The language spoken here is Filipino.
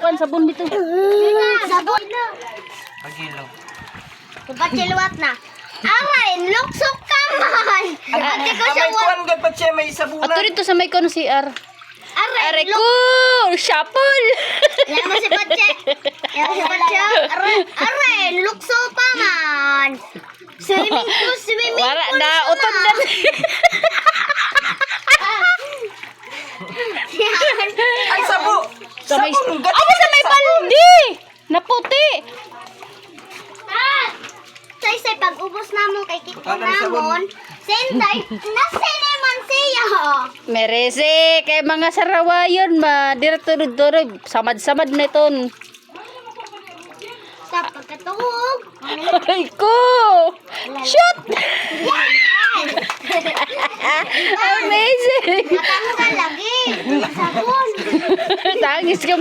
kuan sabon dito. Sabon. Pagilog. Dapat siluwat na. Aray, luksok ka man. Ate ko siya May kuwan gad pa siya may sabunan. Ato dito sa may kono si R. Aray, Are ko, shuffle. Yan mo si Patse. Yan mo si Patse. Aray, lukso pa man. Swimming pool Wala na na. utod na. Ay sabo. Sa may Sabon gad. Amo sa may baldi. Naputi. Say, pag ubos na mo kay Kiko Ano yung sabon? namon, senday, nasineman siya. Merese kay mga sarawayon ba dirturod-turod samad-samad na iton. Sa pagkatulog. Aray ko. Shoot. Amazing. Matang ka lagi. Sabon. Tangis ka.